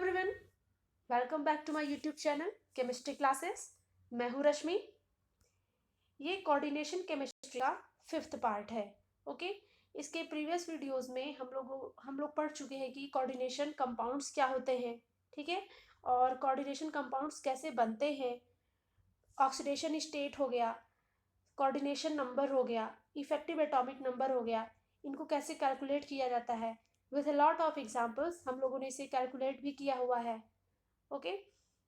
Everyone, welcome back to my YouTube channel chemistry classes. मैं हूँ रश्मि। ये कोऑर्डिनेशन केमिस्ट्री का 5th पार्ट है। ओके, इसके प्रीवियस वीडियोस में हम लोग पढ़ चुके हैं कि कोऑर्डिनेशन कंपाउंड्स क्या होते हैं, ठीक है, और कोऑर्डिनेशन कंपाउंड्स कैसे बनते हैं। ऑक्सीडेशन स्टेट हो गया, कोऑर्डिनेशन नंबर हो गया, इफेक्टिव एटॉमिक नंबर हो गया, इनको कैसे कैलकुलेट किया जाता है। With a lot of examples हम लोगों ने इसे कैलकुलेट भी किया हुआ है। ओके,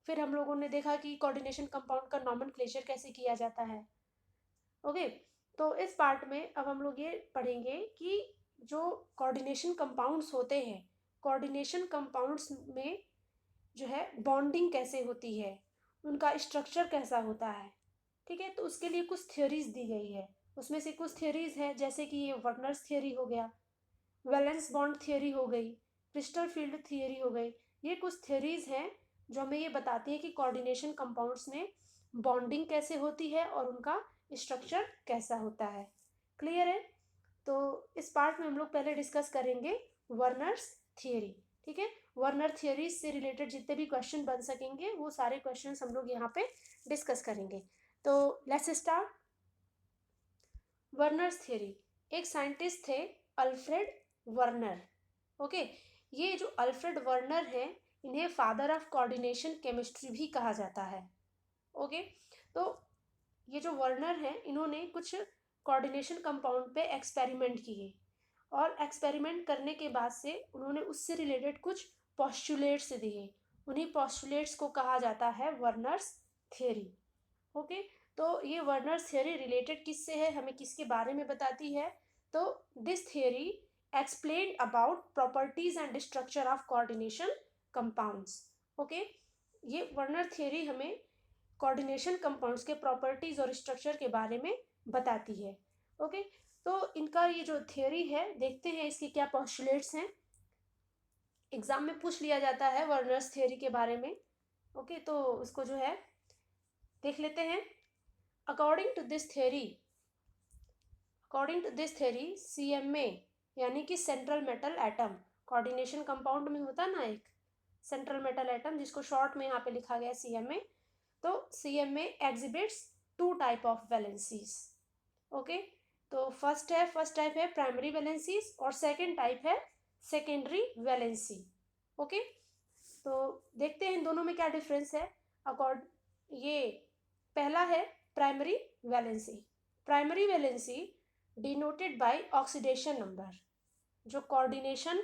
फिर हम लोगों ने देखा कि कोऑर्डिनेशन कंपाउंड का नॉमेनक्लेचर कैसे किया जाता है। ओके, तो इस पार्ट में अब हम लोग ये पढ़ेंगे कि जो कोऑर्डिनेशन कंपाउंड्स होते हैं, कोऑर्डिनेशन कंपाउंड्स में जो है बॉन्डिंग कैसे होती है, उनका स्ट्रक्चर कैसा होता है। ठीक है, तो उसके लिए कुछ थ्योरीज दी गई है। उसमें से कुछ थ्योरीज है जैसे कि ये वर्नर्स थियरी हो गया, वैलेंस बॉन्ड थियरी हो गई, क्रिस्टल फील्ड थियरी हो गई। ये कुछ थ्योरीज हैं जो हमें ये बताती है कि कोऑर्डिनेशन कंपाउंड्स में बॉन्डिंग कैसे होती है और उनका स्ट्रक्चर कैसा होता है। क्लियर है? तो इस पार्ट में हम लोग पहले डिस्कस करेंगे वर्नर्स थियरी। ठीक है, वर्नर थियरी से रिलेटेड जितने भी क्वेश्चन बन सकेंगे वो सारे क्वेश्चन हम लोग यहाँ पे डिस्कस करेंगे। तो लेट्स स्टार्ट। वर्नर्स थियरी, एक साइंटिस्ट थे अल्फ्रेड वर्नर। ओके, ये जो अल्फ्रेड वर्नर है इन्हें फादर ऑफ कोऑर्डिनेशन केमिस्ट्री भी कहा जाता है। ओके, तो ये जो वर्नर है इन्होंने कुछ कोऑर्डिनेशन कंपाउंड पे एक्सपेरिमेंट किए और एक्सपेरिमेंट करने के बाद से उन्होंने उससे रिलेटेड कुछ पोस्टुलेट्स दिए। उन्हीं पोस्टुलेट्स को कहा जाता है वर्नर्स थियरी। ओके, तो ये वर्नर्स थियरी रिलेटेड किससे है, हमें किसके बारे में बताती है? तो this theory explain about properties and structure of coordination compounds. Okay, ये वर्नर थियरी हमें कोऑर्डिनेशन कंपाउंड्स के प्रॉपर्टीज और स्ट्रक्चर के बारे में बताती है। ओके, तो इनका ये जो थियरी है, देखते हैं इसके क्या पोस्टुलेट्स हैं। एग्जाम में पूछ लिया जाता है वर्नर्स थियरी के बारे में। ओके, तो उसको जो है देख लेते हैं। According to this theory CMA यानी कि central metal atom, coordination compound में होता ना एक सेंट्रल मेटल एटम जिसको शॉर्ट में यहाँ पे लिखा गया CMA। तो CMA exhibits 2 type of valencies. Okay, तो फर्स्ट टाइप है प्राइमरी वैलेंसीज और सेकेंड टाइप है सेकेंडरी वैलेंसी। ओके, तो देखते हैं इन दोनों में क्या डिफरेंस है। ये पहला है primary valency. Primary valency denoted by oxidation number. जो कोऑर्डिनेशन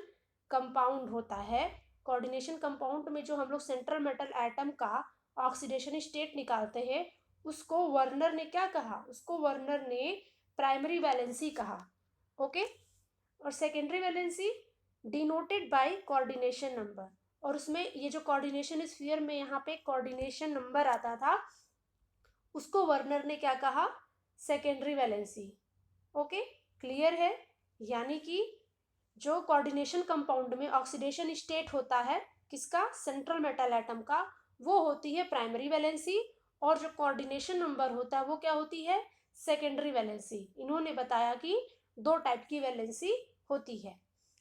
कंपाउंड होता है, कोऑर्डिनेशन कंपाउंड में जो हम लोग सेंट्रल मेटल एटम का ऑक्सीडेशन स्टेट निकालते हैं उसको वर्नर ने क्या कहा? उसको वर्नर ने प्राइमरी वैलेंसी कहा। ओके, और secondary valency denoted by coordination number, और उसमें ये जो कोऑर्डिनेशन स्फीयर में यहाँ पे कोऑर्डिनेशन नंबर आता था उसको वर्नर ने क्या कहा? Secondary valency. ओके, क्लियर है? यानी कि जो कोऑर्डिनेशन कंपाउंड में ऑक्सीडेशन स्टेट होता है किसका? सेंट्रल मेटल एटम का, वो होती है प्राइमरी वैलेंसी, और जो कोऑर्डिनेशन नंबर होता है वो क्या होती है? Secondary valency. इन्होंने बताया कि 2 टाइप की वैलेंसी होती है।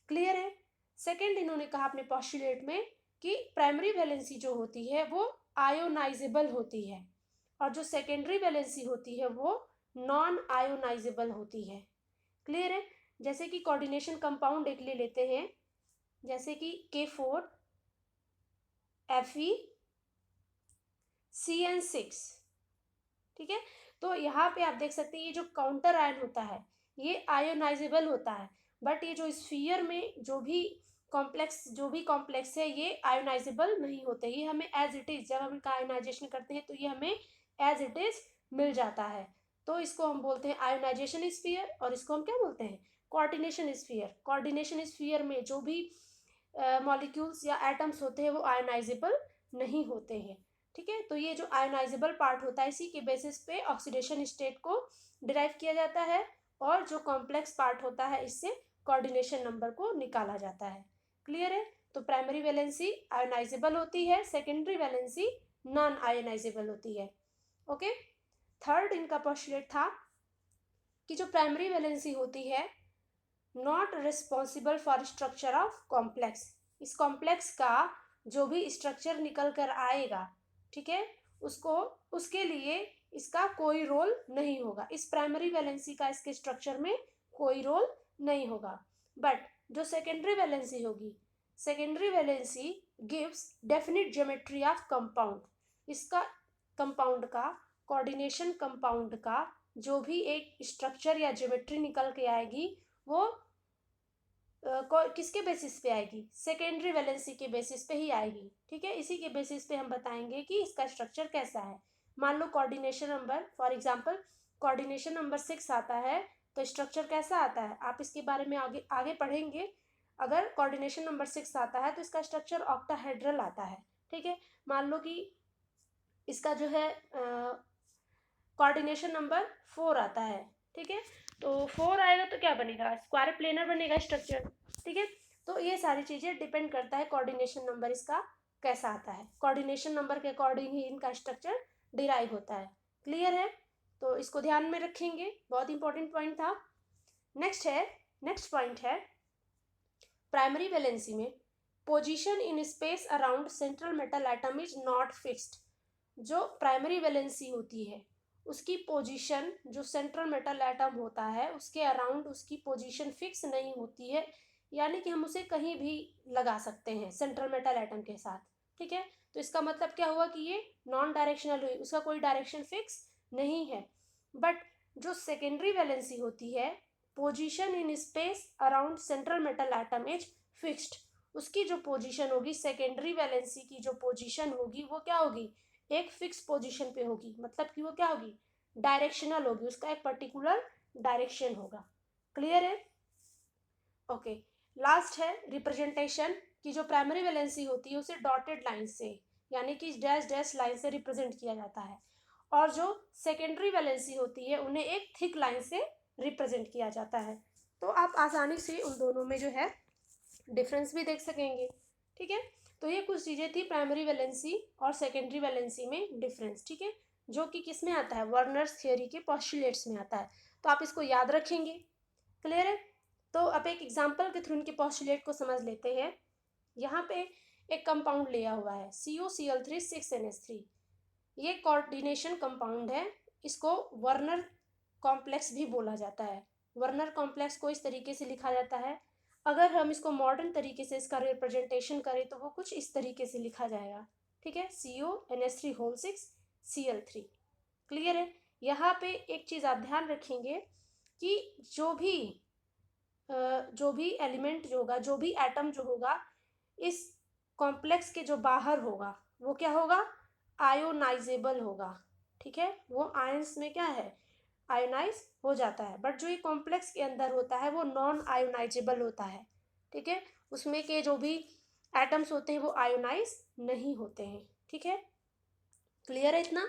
क्लियर है? सेकेंड इन्होंने कहा अपने पोस्टुलेट में कि प्राइमरी वैलेंसी जो होती है वो आयोनाइजेबल होती है और जो सेकेंडरी वैलेंसी होती है वो नॉन आयोनाइजेबल होती है। क्लियर है? जैसे कि कोऑर्डिनेशन कंपाउंड एक ले लेते हैं, जैसे कि K4 FeCN6। ठीक है, तो यहाँ पे आप देख सकते हैं ये जो काउंटर आयन होता है ये आयोनाइजेबल होता है, बट ये जो स्फीयर में जो भी कॉम्प्लेक्स है ये आयोनाइजेबल नहीं होते। ये हमें एज इट इज, जब हम इनका आयोनाइजेशन करते हैं तो ये हमें एज इट इज मिल जाता है। तो इसको हम बोलते हैं आयोनाइजेशन स्फीयर और इसको हम क्या बोलते हैं? Coordination sphere. कोऑर्डिनेशन स्फीयर में जो भी मॉलिक्यूल्स या एटम्स होते हैं वो आयोनाइजेबल नहीं होते हैं। ठीक है, तो ये जो आयोनाइजेबल पार्ट होता है इसी के बेसिस पे ऑक्सीडेशन स्टेट को डिराइव किया जाता है और जो कॉम्प्लेक्स पार्ट होता है इससे कोऑर्डिनेशन नंबर को निकाला जाता है। क्लियर है? तो प्राइमरी वैलेंसी आयोनाइजेबल होती है, सेकेंडरी वैलेंसी नॉन आयोनाइजेबल होती है। ओके, थर्ड इनका पोस्टुलेट था कि जो प्राइमरी वैलेंसी होती है not responsible for structure of complex. इस कॉम्प्लेक्स का जो भी स्ट्रक्चर निकल कर आएगा, ठीक है, उसको उसके लिए इसका कोई रोल नहीं होगा। इस प्राइमरी वैलेंसी का इसके स्ट्रक्चर में कोई रोल नहीं होगा। बट जो सेकेंडरी वैलेंसी होगी, secondary valency gives definite geometry of compound. इसका कंपाउंड का, कोऑर्डिनेशन कंपाउंड का जो भी एक स्ट्रक्चर या ज्योमेट्री निकल के आएगी वो किसके बेसिस पे आएगी? सेकेंडरी वैलेंसी के बेसिस पे ही आएगी, ठीक है। इसी के बेसिस पे हम बताएंगे कि इसका स्ट्रक्चर कैसा है। मान लो coordination number, for example coordination number 6 आता है तो स्ट्रक्चर कैसा आता है आप इसके बारे में आगे आगे पढ़ेंगे। अगर कोऑर्डिनेशन नंबर 6 आता है तो इसका स्ट्रक्चर ऑक्टाहेड्रल आता है, ठीक है। मान लो कि इसका जो है कोऑर्डिनेशन नंबर 4 आता है, ठीक है, तो 4 आएगा तो क्या बनेगा? स्क्वायर प्लेनर बनेगा स्ट्रक्चर, ठीक है। तो ये सारी चीजें डिपेंड करता है कोऑर्डिनेशन नंबर इसका कैसा आता है। कोऑर्डिनेशन नंबर के अकॉर्डिंग ही इनका स्ट्रक्चर डिराइव होता है। क्लियर है? तो इसको ध्यान में रखेंगे, बहुत इंपॉर्टेंट पॉइंट था। नेक्स्ट पॉइंट है प्राइमरी वैलेंसी में position in space around central metal atom is not fixed. जो प्राइमरी वैलेंसी होती है उसकी पोजीशन, जो सेंट्रल मेटल एटम होता है उसके अराउंड उसकी पोजीशन फिक्स नहीं होती है, यानी कि हम उसे कहीं भी लगा सकते हैं सेंट्रल मेटल एटम के साथ, ठीक है। तो इसका मतलब क्या हुआ कि ये नॉन डायरेक्शनल हुई, उसका कोई डायरेक्शन फिक्स नहीं है। बट जो सेकेंडरी वैलेंसी होती है, position in space around central metal atom is fixed. उसकी जो पोजीशन होगी, सेकेंडरी वैलेंसी की जो पोजीशन होगी वो क्या होगी? एक फिक्स पोजीशन पे होगी, मतलब कि वो क्या होगी? डायरेक्शनल होगी, उसका एक पर्टिकुलर डायरेक्शन होगा। क्लियर है? ओके। लास्ट है रिप्रेजेंटेशन की। जो प्राइमरी वैलेंसी होती है उसे डॉटेड लाइन से, यानी कि डैश डैश लाइन से रिप्रेजेंट किया जाता है, और जो सेकेंडरी वैलेंसी होती है उन्हें एक थिक लाइन से रिप्रेजेंट किया जाता है। तो आप आसानी से उन दोनों में जो है डिफरेंस भी देख सकेंगे, ठीक है। तो ये कुछ चीज़ें थी प्राइमरी वैलेंसी और सेकेंडरी वैलेंसी में डिफरेंस, ठीक है, जो कि किस में आता है? वर्नर्स थियोरी के पोस्टुलेट्स में आता है। तो आप इसको याद रखेंगे। क्लियर है? तो अब एक एग्जांपल के थ्रू इनके पोस्टुलेट को समझ लेते हैं। यहाँ पे एक कंपाउंड लिया हुआ है CuCl3 6NH3। ये कोऑर्डिनेशन कंपाउंड है, इसको वर्नर कॉम्प्लेक्स भी बोला जाता है। वर्नर कॉम्प्लेक्स को इस तरीके से लिखा जाता है, अगर हम इसको मॉडर्न तरीके से इसका रिप्रेजेंटेशन करें तो वो कुछ इस तरीके से लिखा जाएगा, ठीक है, CuNH3 6Cl3। क्लियर है? यहाँ पे एक चीज़ आप ध्यान रखेंगे कि जो भी एलिमेंट जो होगा, जो भी एटम जो होगा इस कॉम्प्लेक्स के जो बाहर होगा वो क्या होगा? आयोनाइजेबल होगा, ठीक है, वो आयंस में क्या है? आयोनाइज हो जाता है। बट जो ये कॉम्प्लेक्स के अंदर होता है वो नॉन आयोनाइजेबल होता है, ठीक है, उसमें के जो भी एटम्स होते हैं वो आयोनाइज नहीं होते हैं, ठीक है। क्लियर है इतना?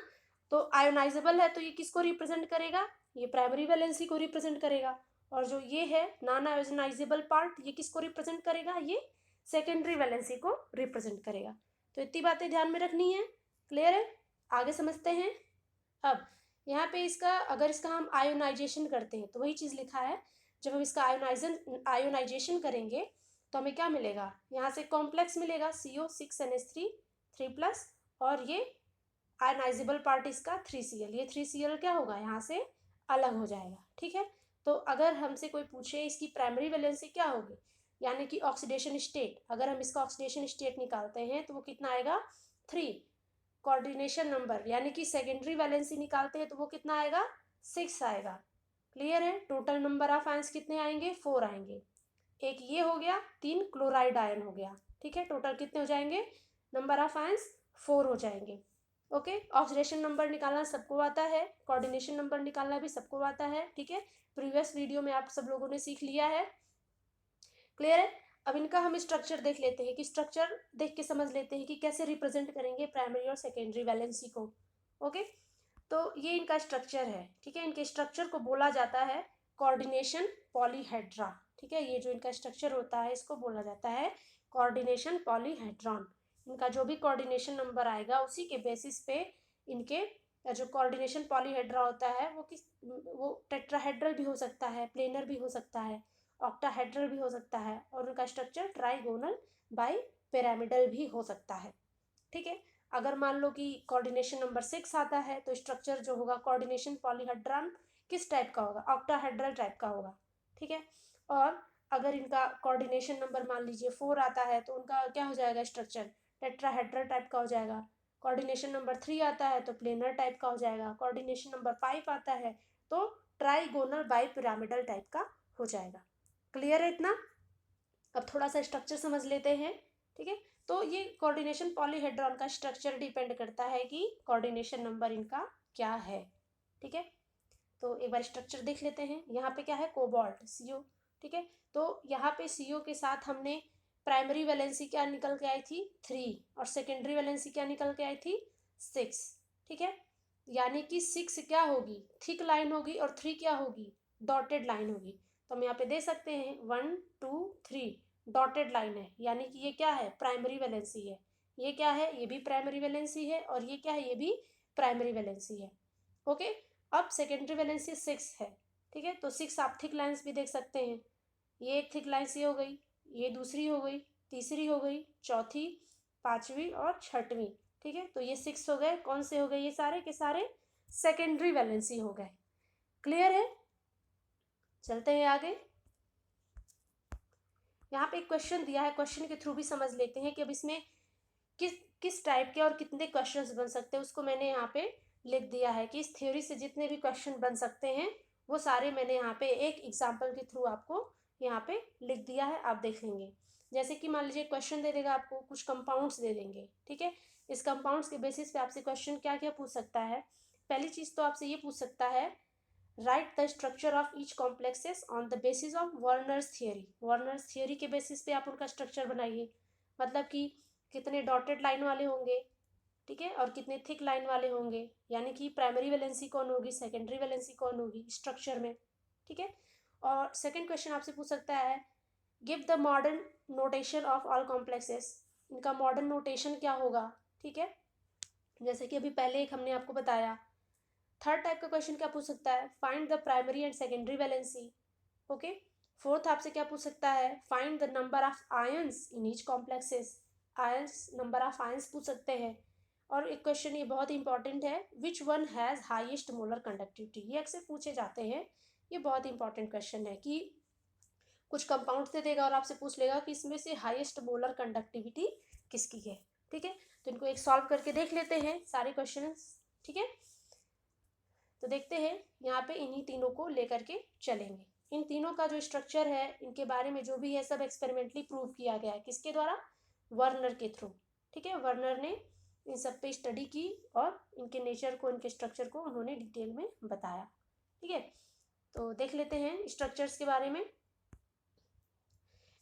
तो आयोनाइजेबल है तो ये किसको रिप्रेजेंट करेगा? ये प्राइमरी वैलेंसी को रिप्रेजेंट करेगा। और जो ये है नॉन आयोनाइजेबल पार्ट, ये किसको रिप्रेजेंट करेगा? ये सेकेंडरी वैलेंसी को रिप्रेजेंट करेगा। तो इतनी बातें ध्यान में रखनी है। क्लियर है? आगे समझते हैं। अब यहाँ पे इसका, अगर इसका हम आयोनाइजेशन करते हैं तो वही चीज़ लिखा है, जब हम इसका आयोनाइजेशन करेंगे तो हमें क्या मिलेगा? यहाँ से कॉम्प्लेक्स मिलेगा CO6NH3 3+, और ये आयनाइजेबल पार्ट इसका 3Cl। ये 3Cl क्या होगा? यहाँ से अलग हो जाएगा, ठीक है। तो अगर हमसे कोई पूछे इसकी प्राइमरी वैलेंसी क्या होगी, यानी कि ऑक्सीडेशन स्टेट, अगर हम इसका ऑक्सीडेशन स्टेट निकालते हैं तो वो कितना आएगा? 3। कोऑर्डिनेशन नंबर यानी कि सेकेंडरी वैलेंसी निकालते हैं तो वो कितना आएगा? 6 आएगा। क्लियर है? टोटल नंबर ऑफ आयंस कितने आएंगे? 4 आएंगे। एक ये हो गया, 3 क्लोराइड आयन हो गया, ठीक है। टोटल कितने हो जाएंगे? नंबर ऑफ आयंस 4 हो जाएंगे। ओके। ऑक्सीडेशन नंबर निकालना सबको आता है, कोऑर्डिनेशन नंबर निकालना भी सबको आता है, ठीक है। प्रीवियस वीडियो में आप सब लोगों ने सीख लिया है। क्लियर है? अब इनका हम स्ट्रक्चर देख लेते हैं, कि स्ट्रक्चर देख के समझ लेते हैं कि कैसे रिप्रेजेंट करेंगे प्राइमरी और सेकेंडरी वैलेंसी को। ओके। तो ये इनका स्ट्रक्चर है, ठीक है। इनके स्ट्रक्चर को बोला जाता है कोऑर्डिनेशन पॉलीहेड्रा, ठीक है। ये जो इनका स्ट्रक्चर होता है इसको बोला जाता है कोऑर्डिनेशन पॉलीहेड्रॉन। इनका जो भी कोऑर्डिनेशन नंबर आएगा उसी के बेसिस पे इनके जो कोऑर्डिनेशन पॉलीहेड्रा होता है वो टेट्राहेड्रल भी हो सकता है, प्लेनर भी हो सकता है, ऑक्टाहेड्रल भी हो सकता है, और उनका स्ट्रक्चर ट्राइगोनल बाई पिरामिडल भी हो सकता है। ठीक है, अगर मान लो कि कोऑर्डिनेशन नंबर 6 आता है तो स्ट्रक्चर जो होगा कोऑर्डिनेशन पॉलीहेड्रॉन किस टाइप का होगा, ऑक्टाहेड्रल टाइप का होगा। ठीक है, और अगर इनका कोऑर्डिनेशन नंबर मान लीजिए 4 आता है तो उनका क्या हो जाएगा स्ट्रक्चर, टेट्राहेड्रल टाइप का हो जाएगा। कोऑर्डिनेशन नंबर 3 आता है तो प्लेनर टाइप का हो जाएगा। कोऑर्डिनेशन नंबर 5 आता है तो ट्राइगोनल बाई पिरामिडल टाइप का हो जाएगा। क्लियर है इतना? अब थोड़ा सा स्ट्रक्चर समझ लेते हैं। ठीक है, तो ये कोऑर्डिनेशन पॉलीहेड्रॉन का स्ट्रक्चर डिपेंड करता है कि कोऑर्डिनेशन नंबर इनका क्या है। ठीक है, तो एक बार स्ट्रक्चर देख लेते हैं। यहाँ पे क्या है, कोबाल्ट CO। ठीक है, तो यहाँ पे CO के साथ हमने प्राइमरी वैलेंसी क्या निकल के आई थी 3 और सेकेंडरी वैलेंसी क्या निकल के आई थी 6। ठीक है, यानी कि 6 क्या होगी, थिक लाइन होगी और 3 क्या होगी, डॉटेड लाइन होगी। तो हम यहाँ पे दे सकते हैं 1 2 3 डॉटेड लाइन है, यानी कि ये क्या है, प्राइमरी वैलेंसी है। ये क्या है, ये भी प्राइमरी वैलेंसी है और ये क्या है, ये भी प्राइमरी वैलेंसी है। ओके, अब सेकेंडरी वैलेंसी 6 है। ठीक है, तो 6 आप थिक लाइन्स भी देख सकते हैं। ये एक थिक लाइन्स ये हो गई, ये दूसरी हो गई, तीसरी हो गई, चौथी, पांचवी और छठवीं। ठीक है, तो ये 6 हो गए। कौन से हो गए, ये सारे के सारे सेकेंडरी वैलेंसी हो गए। क्लियर है? चलते हैं आगे। यहाँ पे एक क्वेश्चन दिया है, क्वेश्चन के थ्रू भी समझ लेते हैं कि अब इसमें किस किस टाइप के और कितने क्वेश्चंस बन सकते हैं, उसको मैंने यहाँ पे लिख दिया है कि इस थ्योरी से जितने भी क्वेश्चन बन सकते हैं वो सारे मैंने यहाँ पे एक एग्जाम्पल के थ्रू आपको यहाँ पे लिख दिया है, आप देख लेंगे। जैसे कि मान लीजिए क्वेश्चन दे देगा आपको, कुछ कंपाउंड्स दे देंगे। ठीक है, इस कंपाउंड्स के बेसिस पे आपसे क्वेश्चन क्या क्या पूछ सकता है। पहली चीज़ तो आपसे ये पूछ सकता है, right the structure of each complexes on the basis of Werner's theory. Werner's theory के बेसिस पे आप उनका स्ट्रक्चर बनाइए। मतलब कि कितने डॉटेड लाइन वाले होंगे, ठीक है, और कितने थिक लाइन वाले होंगे, यानी कि प्राइमरी वैलेंसी कौन होगी, सेकेंडरी वैलेंसी कौन होगी स्ट्रक्चर में। ठीक है, और सेकंड क्वेश्चन आपसे पूछ सकता है, give the modern notation of all complexes. इनका मॉडर्न नोटेशन क्या होगा। ठीक है, जैसे कि अभी पहले एक हमने आपको बताया। थर्ड टाइप का क्वेश्चन क्या पूछ सकता है, find the primary and secondary valency. Okay, fourth आपसे क्या पूछ सकता है, find the number of ions in each complexes. Ions, number of ions पूछ सकते हैं। और एक क्वेश्चन ये बहुत इंपॉर्टेंट है, which one has highest molar conductivity. ये अक्सर पूछे जाते हैं, ये बहुत इंपॉर्टेंट क्वेश्चन है कि कुछ कंपाउंड दे देगा और आपसे पूछ लेगा कि इसमें से हाईएस्ट मोलर कंडक्टिविटी किसकी है। ठीक है, तो इनको एक सॉल्व करके देख लेते हैं सारे क्वेश्चन। ठीक है, तो देखते हैं यहाँ पे इन्हीं तीनों को लेकर के चलेंगे। इन तीनों का जो स्ट्रक्चर है, इनके बारे में जो भी है सब एक्सपेरिमेंटली प्रूव किया गया है। किसके द्वारा, वर्नर के थ्रू। ठीक है, वर्नर ने इन सब पे स्टडी की और इनके नेचर को, इनके स्ट्रक्चर को उन्होंने डिटेल में बताया। ठीक है, तो देख लेते हैं स्ट्रक्चर्स के बारे में।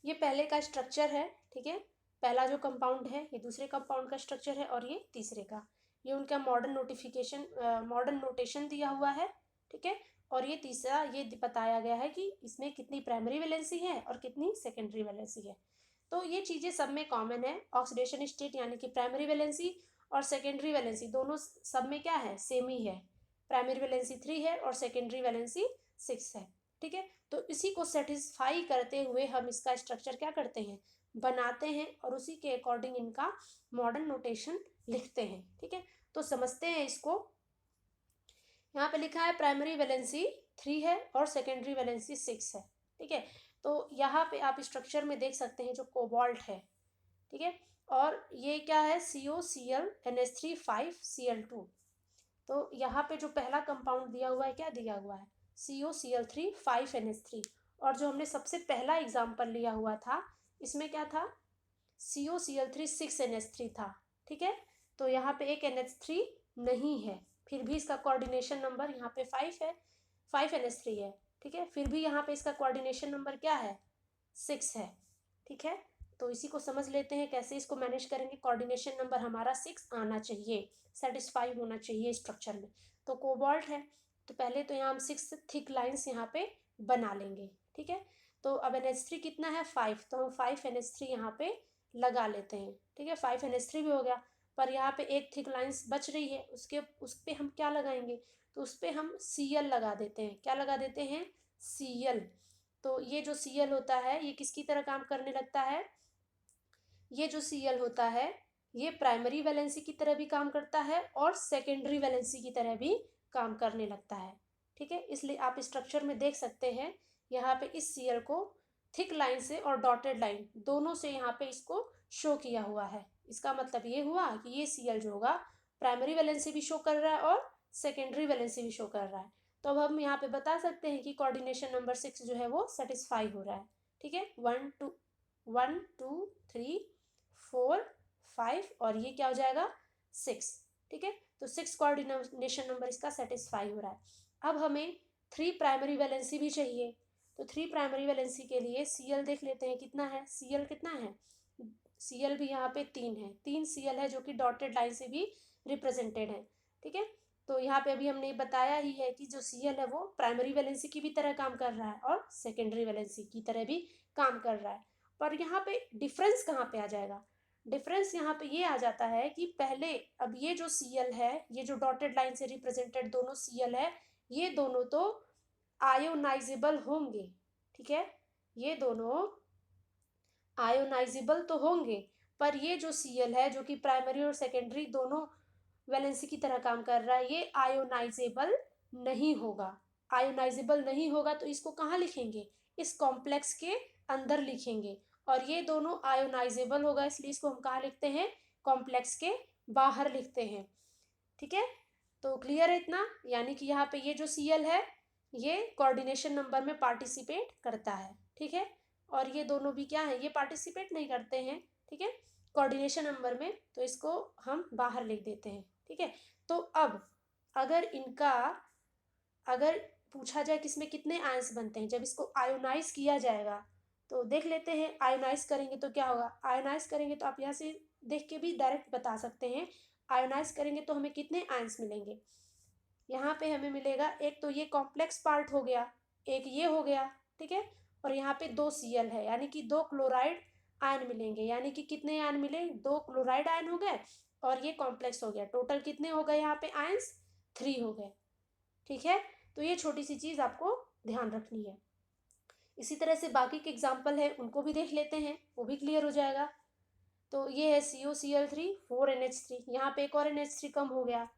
ये पहले का स्ट्रक्चर है। ठीक है, पहला जो कंपाउंड है ये दूसरे कंपाउंड का स्ट्रक्चर है और ये तीसरे का। ये उनका मॉडर्न नोटिफिकेशन, मॉडर्न नोटेशन दिया हुआ है। ठीक है, और ये तीसरा ये बताया गया है कि इसमें कितनी प्राइमरी वैलेंसी है और कितनी सेकेंडरी वैलेंसी है। तो ये चीज़ें सब में कॉमन है। ऑक्सीडेशन स्टेट यानी कि प्राइमरी वैलेंसी और सेकेंडरी वैलेंसी दोनों सब में क्या है, सेम ही है। प्राइमरी वैलेंसी 3 है और सेकेंडरी वैलेंसी 6 है। ठीक है, तो इसी को सेटिस्फाई करते हुए हम इसका स्ट्रक्चर क्या करते हैं, बनाते हैं और उसी के अकॉर्डिंग इनका मॉडर्न नोटेशन लिखते हैं। ठीक है, तो समझते हैं इसको। यहाँ पे लिखा है प्राइमरी वैलेंसी 3 है और सेकेंडरी वैलेंसी 6 है। ठीक है, तो यहाँ पे आप स्ट्रक्चर में देख सकते हैं जो कोबाल्ट है। ठीक है, और ये क्या है, COCl NH3 5Cl2। तो यहाँ पे जो पहला कंपाउंड दिया हुआ है, क्या दिया हुआ है, COCl3 5NH3। और जो हमने सबसे पहला एग्जाम्पल लिया हुआ था इसमें क्या था, COCl3 6NH3 था। ठीक है, तो यहाँ पे एक NH3 नहीं है, फिर भी इसका कोऑर्डिनेशन नंबर यहाँ पे 5 है, 5NH3 है। ठीक है, फिर भी यहाँ पे इसका कोऑर्डिनेशन नंबर क्या है, 6 है। ठीक है, तो इसी को समझ लेते हैं कैसे इसको मैनेज करेंगे। कोऑर्डिनेशन नंबर हमारा 6 आना चाहिए, सेटिस्फाई होना चाहिए स्ट्रक्चर में। तो कोबाल्ट है, तो पहले तो यहाँ हम 6 थिक लाइन्स यहाँ पे बना लेंगे। ठीक है, तो अब NH3 कितना है, 5, तो हम 5NH3 यहाँ पे लगा लेते हैं। ठीक है, 5NH3 भी हो गया, पर यहाँ पे एक थिक लाइन्स बच रही है, उस पर हम क्या लगाएंगे, तो उस पर हम Cl लगा देते हैं। क्या लगा देते हैं, Cl। तो ये जो Cl होता है ये किसकी तरह काम करने लगता है, ये जो Cl होता है ये प्राइमरी वैलेंसी की तरह भी काम करता है और सेकेंडरी वैलेंसी की तरह भी काम करने लगता है। ठीक है, इसलिए आप स्ट्रक्चर में देख सकते हैं यहाँ पे इस Cl को थिक लाइन से और डॉटेड लाइन दोनों से यहाँ पे इसको शो किया हुआ है। इसका मतलब ये हुआ कि ये Cl जो होगा प्राइमरी वैलेंसी भी शो कर रहा है और सेकेंडरी वैलेंसी भी शो कर रहा है। तो अब हम यहाँ पे बता सकते हैं कि कोऑर्डिनेशन नंबर 6 जो है वो सेटिस्फाई हो रहा है। ठीक है, 1 2 3 4 5 और ये क्या हो जाएगा 6। ठीक है, तो 6 कोऑर्डिनेशन नंबर इसका सेटिस्फाई हो रहा है। अब हमें 3 प्राइमरी वैलेंसी भी चाहिए, तो 3 प्राइमरी वैलेंसी के लिए Cl देख लेते हैं कितना है। Cl कितना है, Cl भी यहाँ पे 3 है, 3 Cl है जो कि डॉटेड लाइन से भी रिप्रेजेंटेड है। ठीक है, तो यहाँ पे अभी हमने बताया ही है कि जो Cl है वो प्राइमरी वैलेंसी की भी तरह काम कर रहा है और सेकेंडरी वैलेंसी की तरह भी काम कर रहा है। पर यहाँ पे डिफरेंस कहाँ पे आ जाएगा, डिफरेंस यहाँ पे ये आ जाता है कि पहले अब ये जो Cl है, ये जो डॉटेड लाइन से रिप्रेजेंटेड दोनों Cl है, ये दोनों तो आयोनाइजेबल होंगे। ठीक है, ये दोनों आयोनाइजेबल तो होंगे, पर ये जो Cl है जो कि प्राइमरी और सेकेंडरी दोनों वैलेंसी की तरह काम कर रहा है, ये आयोनाइजेबल नहीं होगा। आयोनाइजेबल नहीं होगा तो इसको कहाँ लिखेंगे, इस कॉम्प्लेक्स के अंदर लिखेंगे, और ये दोनों आयोनाइजेबल होगा इसलिए इसको हम कहाँ लिखते हैं, कॉम्प्लेक्स के बाहर लिखते हैं। ठीक है, तो क्लियर है इतना, यानी कि यहाँ पे ये जो Cl है ये कोऑर्डिनेशन नंबर में पार्टिसिपेट करता है। ठीक है, और ये दोनों भी क्या है, ये पार्टिसिपेट नहीं करते हैं। ठीक है, कोऑर्डिनेशन नंबर में, तो इसको हम बाहर लिख देते हैं। ठीक है, तो अब अगर पूछा जाए कि इसमें कितने आयंस बनते हैं जब इसको आयोनाइज किया जाएगा, तो देख लेते हैं। आयोनाइज करेंगे तो क्या होगा, आयोनाइज करेंगे तो आप यहाँ से देख के भी डायरेक्ट बता सकते हैं। आयोनाइज करेंगे तो हमें कितने आयंस मिलेंगे, यहाँ पे हमें मिलेगा एक तो ये कॉम्प्लेक्स पार्ट हो गया, एक ये हो गया। ठीक है, और यहाँ पे 2 Cl है यानी कि 2 क्लोराइड आयन मिलेंगे, यानी कि कितने आयन मिले, 2 क्लोराइड आयन हो गए और ये कॉम्प्लेक्स हो गया। टोटल कितने हो गए यहाँ पे आयंस, 3 हो गए। ठीक है, तो ये छोटी सी चीज आपको ध्यान रखनी है। इसी तरह से बाकी के एग्जाम्पल है उनको भी देख लेते हैं, वो भी क्लियर हो जाएगा। तो ये है COCl3 4NH3, यहाँ पे एक और NH3 कम हो गया।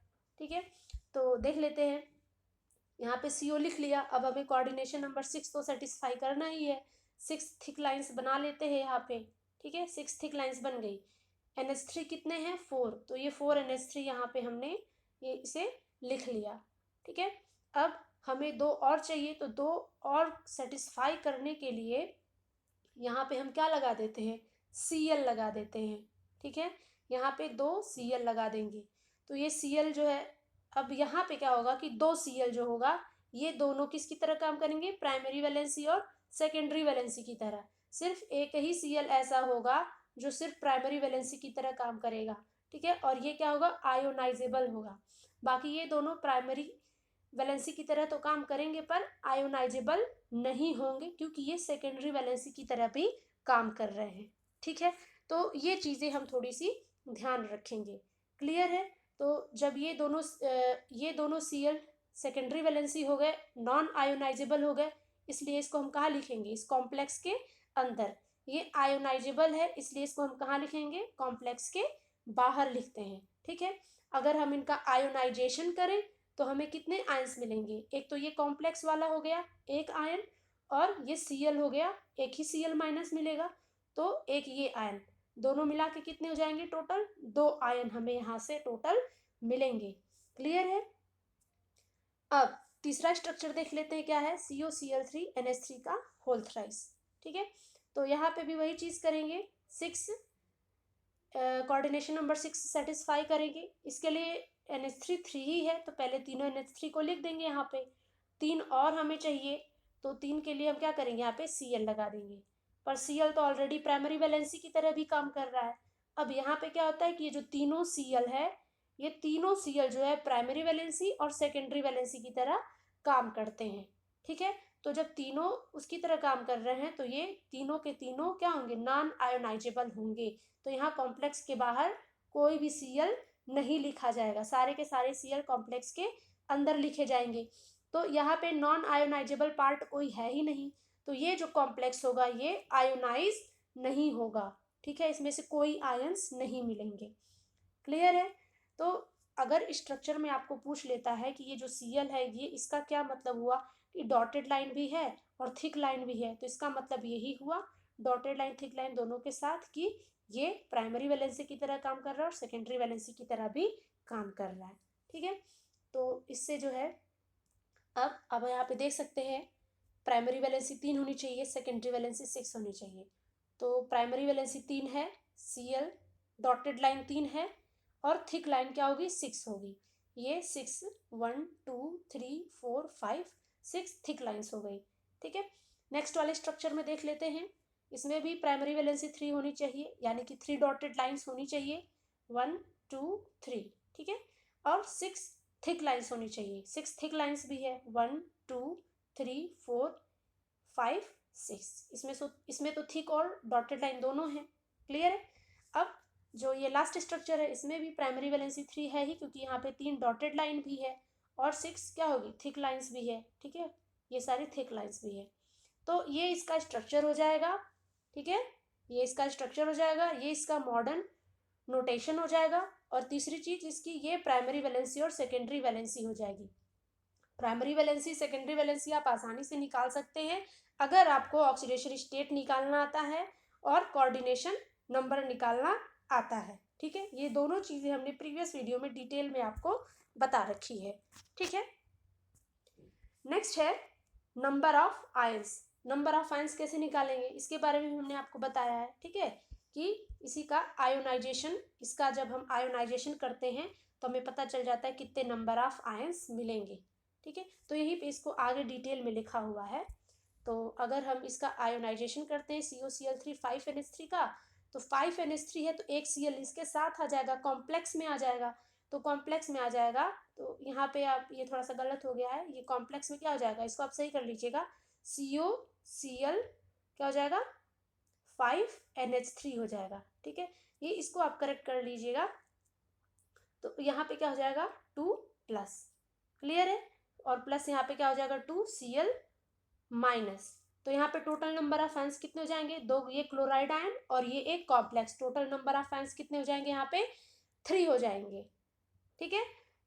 ठीक है, तो देख लेते हैं, यहाँ पे CO लिख लिया। अब हमें कोऑर्डिनेशन नंबर 6 तो सेटिस्फाई करना ही है। 6 थिक लाइंस बना लेते हैं यहाँ पे। ठीक है, 6 थिक लाइंस बन गई। NH3 कितने हैं, 4, तो ये 4NH3 यहाँ पे हमने ये इसे लिख लिया। ठीक है, अब हमें 2 और चाहिए, तो 2 और सेटिस्फाई करने के लिए यहाँ पे हम क्या लगा देते हैं, Cl लगा देते हैं। ठीक है, यहाँ पे 2 Cl लगा देंगे, तो ये Cl जो है, अब यहाँ पे क्या होगा कि 2 Cl जो होगा ये दोनों किसकी तरह काम करेंगे, प्राइमरी वैलेंसी और सेकेंडरी वैलेंसी की तरह। सिर्फ एक ही Cl ऐसा होगा जो सिर्फ प्राइमरी वैलेंसी की तरह काम करेगा। ठीक है, और ये क्या होगा, आयोनाइजेबल होगा। बाकी ये दोनों प्राइमरी वैलेंसी की तरह तो काम करेंगे पर आयोनाइजेबल नहीं होंगे क्योंकि ये सेकेंडरी वैलेंसी की तरह भी काम कर रहे हैं। ठीक है, तो ये चीज़ें हम थोड़ी सी ध्यान रखेंगे। क्लियर है, तो जब ये दोनों Cl सेकेंडरी वैलेंसी हो गए, नॉन आयोनाइजेबल हो गए, इसलिए इसको हम कहाँ लिखेंगे, इस कॉम्प्लेक्स के अंदर। ये आयोनाइजेबल है इसलिए इसको हम कहाँ लिखेंगे, कॉम्प्लेक्स के बाहर लिखते हैं। ठीक है, अगर हम इनका आयोनाइजेशन करें तो हमें कितने आयंस मिलेंगे, एक तो ये कॉम्प्लेक्स वाला हो गया एक आयन, और ये Cl हो गया एक ही Cl माइनस मिलेगा, तो एक ये आयन, दोनों मिला के कितने हो जाएंगे, टोटल 2 आयन हमें यहाँ से टोटल मिलेंगे। क्लियर है, अब तीसरा स्ट्रक्चर देख लेते हैं क्या है, COCl3 NH3 का होल थ्राइस। ठीक है, तो यहाँ पे भी वही चीज करेंगे, 6 कोऑर्डिनेशन नंबर 6 सेटिस्फाई करेंगे। इसके लिए NH3 3 ही है तो पहले तीनों NH3 को लिख देंगे यहाँ पे। 3 और हमें चाहिए, तो 3 के लिए हम क्या करेंगे, यहाँ पे Cl लगा देंगे, पर Cl तो ऑलरेडी प्राइमरी वैलेंसी की तरह भी काम कर रहा है। अब यहाँ पे क्या होता है कि ये जो तीनों Cl है, ये तीनों Cl जो है प्राइमरी वैलेंसी और सेकेंडरी वैलेंसी की तरह काम करते हैं। ठीक है, तो जब तीनों उसकी तरह काम कर रहे हैं तो ये तीनों के तीनों क्या होंगे, नॉन आयोनाइजेबल होंगे। तो यहाँ कॉम्प्लेक्स के बाहर कोई भी Cl नहीं लिखा जाएगा, सारे के सारे Cl कॉम्प्लेक्स के अंदर लिखे जाएंगे। तो यहाँ पे नॉन आयोनाइजेबल पार्ट कोई है ही नहीं, तो ये जो कॉम्प्लेक्स होगा ये आयोनाइज नहीं होगा। ठीक है, इसमें से कोई आयंस नहीं मिलेंगे। क्लियर है? तो अगर स्ट्रक्चर में आपको पूछ लेता है कि ये जो Cl है ये इसका क्या मतलब हुआ कि डॉटेड लाइन भी है और थिक लाइन भी है, तो इसका मतलब यही हुआ डॉटेड लाइन थिक लाइन दोनों के साथ कि ये प्राइमरी वैलेंसी की तरह काम कर रहा है और सेकेंडरी वैलेंसी की तरह भी काम कर रहा है। ठीक है, तो इससे जो है अब यहाँ पे देख सकते हैं प्राइमरी वैलेंसी 3 होनी चाहिए, सेकेंडरी वैलेंसी 6 होनी चाहिए। तो प्राइमरी वैलेंसी 3 है Cl, डॉटेड लाइन 3 है और थिक लाइन क्या होगी 6 होगी। ये 6 1 2 3 4 5 6 थिक लाइन्स हो गई। ठीक है, नेक्स्ट वाले स्ट्रक्चर में देख लेते हैं। इसमें भी प्राइमरी वैलेंसी 3 होनी चाहिए, यानी कि 3 डॉटेड लाइन्स होनी चाहिए 1 2 3। ठीक है, और 6 थिक लाइन्स होनी चाहिए, 6 थिक लाइन्स भी है 1 2 3 4 5 6। इसमें तो थिक और डॉटेड लाइन दोनों हैं। क्लियर है? अब जो ये लास्ट स्ट्रक्चर है इसमें भी प्राइमरी वैलेंसी 3 है ही, क्योंकि यहाँ पे 3 डॉटेड लाइन भी है और 6 क्या होगी थिक लाइन्स भी है। ठीक है, ये सारी थिक लाइन्स भी है। तो ये इसका स्ट्रक्चर हो जाएगा। ठीक है, ये इसका स्ट्रक्चर हो जाएगा, ये इसका मॉडर्न नोटेशन हो जाएगा। और तीसरी चीज इसकी ये प्राइमरी वैलेंसी और सेकेंडरी वैलेंसी हो जाएगी। प्राइमरी वैलेंसी सेकेंडरी वैलेंसी आप आसानी से निकाल सकते हैं अगर आपको ऑक्सीडेशन स्टेट निकालना आता है और कोऑर्डिनेशन नंबर निकालना आता है। ठीक है, ये दोनों चीजें हमने प्रीवियस वीडियो में डिटेल में आपको बता रखी है। ठीक है, नेक्स्ट है number of ions. Number of ions कैसे निकालेंगे इसके बारे में हमने आपको बताया है। ठीक है, कि इसी का आयोनाइजेशन, इसका जब हम आयोनाइजेशन करते हैं तो हमें पता चल जाता है कितने नंबर ऑफ आयंस मिलेंगे। ठीक है, तो यहीं पे इसको आगे डिटेल में लिखा हुआ है। तो अगर हम इसका आयोनाइजेशन करते हैं COCl3 5NH3 का, तो 5NH3 है तो एक Cl इसके साथ आ जाएगा, कॉम्प्लेक्स में आ जाएगा। तो कॉम्प्लेक्स में आ जाएगा तो यहाँ पे आप ये थोड़ा सा गलत हो गया है, ये कॉम्प्लेक्स में क्या हो जाएगा इसको आप सही कर लीजिएगा, COCl क्या हो जाएगा 5NH3 हो जाएगा। ठीक है, ये इसको आप करेक्ट कर लीजिएगा। तो यहाँ पे क्या हो जाएगा 2 प्लस। क्लियर है? और प्लस यहाँ पे क्या हो जाएगा 2Cl माइनस। तो यहाँ पे टोटल नंबर ऑफ आयंस कितने हो जाएंगे, दो ये क्लोराइड आयन और ये एक complex, total number of ions कितने हो जाएंगे यहाँ पे 3 हो जाएंगे। ठीक है,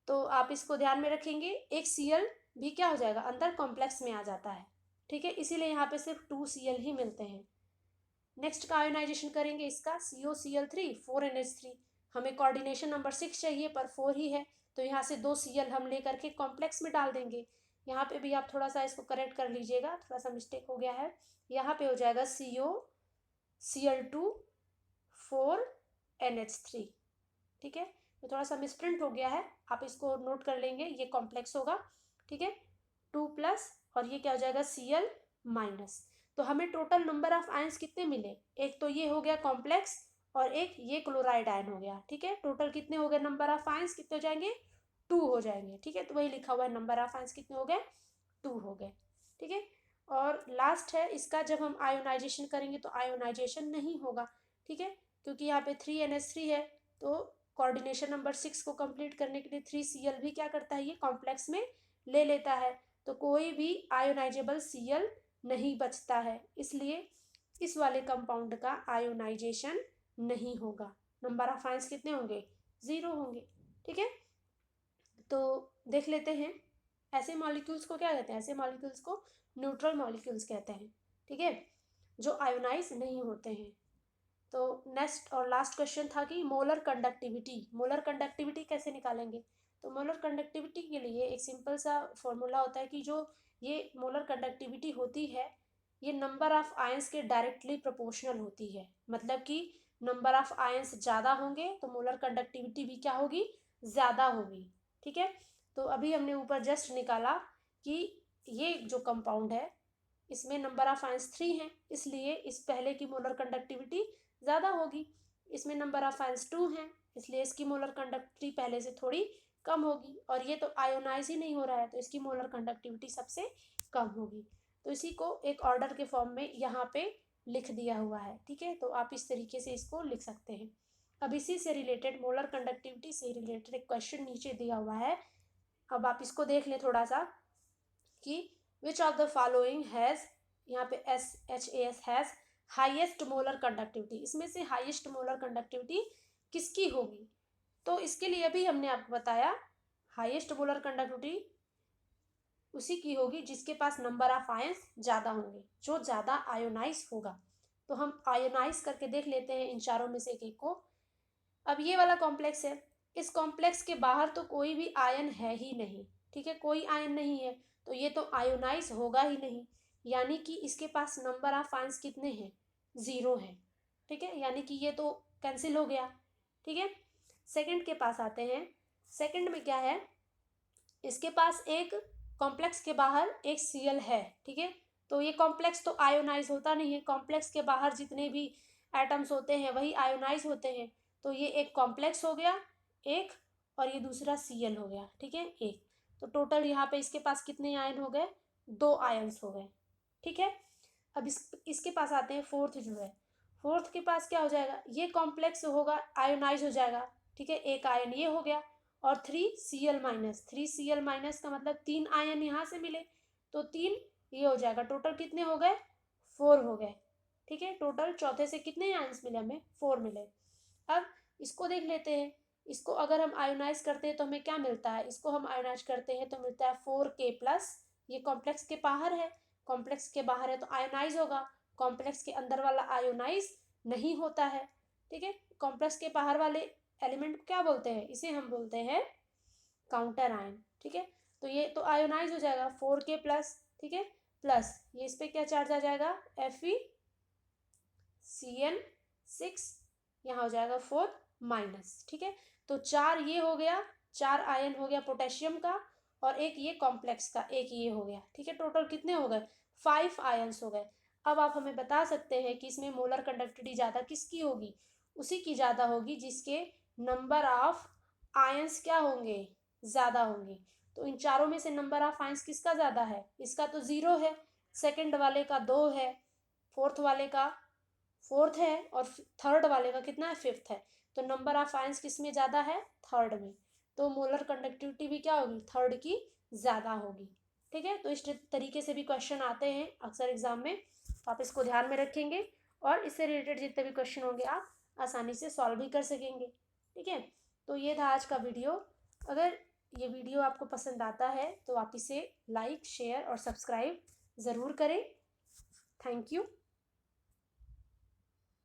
तो आप इसको ध्यान में रखेंगे। एक Cl भी क्या हो जाएगा अंदर कॉम्प्लेक्स में आ जाता है। ठीक है, इसीलिए यहाँ पे सिर्फ 2Cl ही मिलते हैं। नेक्स्ट का आयोनाइजेशन करेंगे इसका COCl3 4NH3। हमें कोऑर्डिनेशन नंबर 6 चाहिए पर 4 ही है, तो यहाँ से 2 Cl हम लेकर के कॉम्प्लेक्स में डाल देंगे। यहाँ पे भी आप थोड़ा सा इसको करेक्ट कर लीजिएगा, थोड़ा सा मिस्टेक हो गया है। यहाँ पे हो जाएगा COCl2 4NH3। ठीक है, तो थोड़ा सा मिसप्रिंट हो गया है, आप इसको नोट कर लेंगे, ये कॉम्प्लेक्स होगा। ठीक है, 2 प्लस और ये क्या हो जाएगा Cl माइनस। तो हमें टोटल नंबर ऑफ आयंस कितने मिले, एक तो ये हो गया कॉम्प्लेक्स और एक ये क्लोराइड आयन हो गया। ठीक है, टोटल कितने हो गए नंबर ऑफ आयंस, कितने हो जाएंगे 2 हो जाएंगे। ठीक है, तो वही लिखा हुआ है नंबर ऑफ आयंस कितने हो गए 2 हो गए। ठीक है, और लास्ट है इसका जब हम आयोनाइजेशन करेंगे तो आयोनाइजेशन नहीं होगा। ठीक है, क्योंकि यहाँ पे 3NH3 है तो कोऑर्डिनेशन नंबर 6 को कंप्लीट करने के लिए 3Cl भी क्या करता है ये कॉम्प्लेक्स में ले लेता है, तो कोई भी आयोनाइजेबल Cl नहीं बचता है, इसलिए इस वाले कंपाउंड का आयोनाइजेशन नहीं होगा। नंबर ऑफ आयंस कितने होंगे 0 होंगे। ठीक है, तो देख लेते हैं ऐसे मॉलिक्यूल्स को क्या कहते हैं, ऐसे मॉलिक्यूल्स को न्यूट्रल मॉलिक्यूल्स कहते हैं। ठीक है, जो आयोनाइज नहीं होते हैं। तो नेक्स्ट और लास्ट क्वेश्चन था कि मोलर कंडक्टिविटी कैसे निकालेंगे। तो मोलर कंडक्टिविटी के लिए एक सिंपल सा फॉर्मूला होता है कि जो ये मोलर कंडक्टिविटी होती है ये नंबर ऑफ आयंस के डायरेक्टली प्रोपोर्शनल होती है। मतलब कि नंबर ऑफ आयंस ज़्यादा होंगे तो मोलर कंडक्टिविटी भी क्या होगी ज़्यादा होगी। ठीक है, तो अभी हमने ऊपर जस्ट निकाला कि ये जो कंपाउंड है इसमें नंबर ऑफ आयंस 3 हैं, इसलिए इस पहले की मोलर कंडक्टिविटी ज़्यादा होगी। इसमें नंबर ऑफ आयंस 2 हैं, इसलिए इसकी मोलर कंडक्टिविटी पहले से थोड़ी कम होगी। और ये तो आयोनाइज ही नहीं हो रहा है तो इसकी मोलर कंडक्टिविटी सबसे कम होगी। तो इसी को एक ऑर्डर के फॉर्म में यहाँ पे लिख दिया हुआ है। ठीक है, तो आप इस तरीके से इसको लिख सकते हैं। अब इसी से रिलेटेड मोलर कंडक्टिविटी से रिलेटेड एक क्वेश्चन नीचे दिया हुआ है, अब आप इसको देख लें थोड़ा सा कि which of the following has, यहाँ पे SHAS has highest molar conductivity, इसमें से हाईएस्ट मोलर कंडक्टिविटी किसकी होगी? तो इसके लिए भी हमने आपको बताया हाईएस्ट मोलर कंडक्टिविटी उसी की होगी जिसके पास नंबर ऑफ आयंस ज़्यादा होंगे, जो ज़्यादा आयोनाइज होगा। तो हम आयोनाइज करके देख लेते हैं इन चारों में से एक को। अब ये वाला कॉम्प्लेक्स है, इस कॉम्प्लेक्स के बाहर तो कोई भी आयन है ही नहीं, ठीक है, कोई आयन नहीं है, तो ये तो आयोनाइज होगा ही नहीं, यानी कि इसके पास नंबर ऑफ आयंस कितने हैं? 0 है, ठीक है, यानी कि ये तो कैंसिल हो गया, ठीक है। सेकंड के पास आते हैं। सेकंड में क्या है, इसके पास एक कॉम्प्लेक्स के बाहर एक Cl है, ठीक है, तो ये कॉम्प्लेक्स तो आयोनाइज होता नहीं है, कॉम्प्लेक्स के बाहर जितने भी एटम्स होते हैं वही आयोनाइज होते हैं, तो ये एक कॉम्प्लेक्स हो गया एक, और ये दूसरा Cl हो गया, ठीक है, एक। तो टोटल यहाँ पे इसके पास कितने आयन हो गए? 2 आयन्स हो गए, ठीक है। अब इसके पास आते हैं फोर्थ जो है, फोर्थ के पास क्या हो जाएगा? ये कॉम्प्लेक्स होगा, आयोनाइज हो जाएगा, ठीक है, एक आयन ये हो गया, और 3Cl माइनस, 3Cl माइनस का मतलब 3 आयन यहाँ से मिले, तो 3 ये हो जाएगा, टोटल कितने हो गए? 4 हो गए, ठीक है। टोटल चौथे से कितने आयन्स मिले हमें? 4 मिले। अब इसको देख लेते हैं, इसको अगर हम आयोनाइज करते हैं तो हमें क्या मिलता है? इसको हम आयोनाइज करते हैं तो मिलता है 4K+, ये कॉम्प्लेक्स के बाहर है, कॉम्प्लेक्स के बाहर है तो आयोनाइज होगा, कॉम्प्लेक्स के अंदर वाला आयोनाइज नहीं होता है, ठीक है। कॉम्प्लेक्स के बाहर वाले एलिमेंट क्या बोलते हैं? इसे हम बोलते हैं काउंटर आयन, ठीक है। तो ये तो आयोनाइज हो जाएगा 4K+, ठीक है, प्लस ये इस पे क्या चार्ज आ जाएगा? FeCN6, यहाँ हो जाएगा 4 माइनस, ठीक है। तो 4 ये हो गया, 4 आयन हो गया पोटेशियम का, और एक ये कॉम्प्लेक्स का, एक ये हो गया, ठीक है। टोटल कितने हो गए? 5 आयन्स हो गए। अब आप हमें बता सकते हैं कि इसमें मोलर कंडक्टिविटी ज़्यादा किसकी होगी? उसी की ज़्यादा होगी जिसके नंबर ऑफ आयन्स क्या होंगे? ज़्यादा होंगे। तो इन चारों में से नंबर ऑफ आयन्स किसका ज़्यादा है? इसका तो 0 है, सेकंड वाले का 2 है, फोर्थ वाले का 4th है, और थर्ड वाले का कितना है? 5th है। तो नंबर ऑफ आयन्स किस में ज़्यादा है? थर्ड में। तो मोलर कंडक्टिविटी भी क्या होगी? थर्ड की ज़्यादा होगी, ठीक है। तो इस तरीके से भी क्वेश्चन आते हैं अक्सर एग्जाम में, तो आप इसको ध्यान में रखेंगे, और इससे रिलेटेड जितने भी क्वेश्चन होंगे आप आसानी से सॉल्व भी कर सकेंगे, ठीक है। तो ये था आज का वीडियो। अगर ये वीडियो आपको पसंद आता है तो आप इसे लाइक, शेयर और सब्सक्राइब ज़रूर करें। Thank you.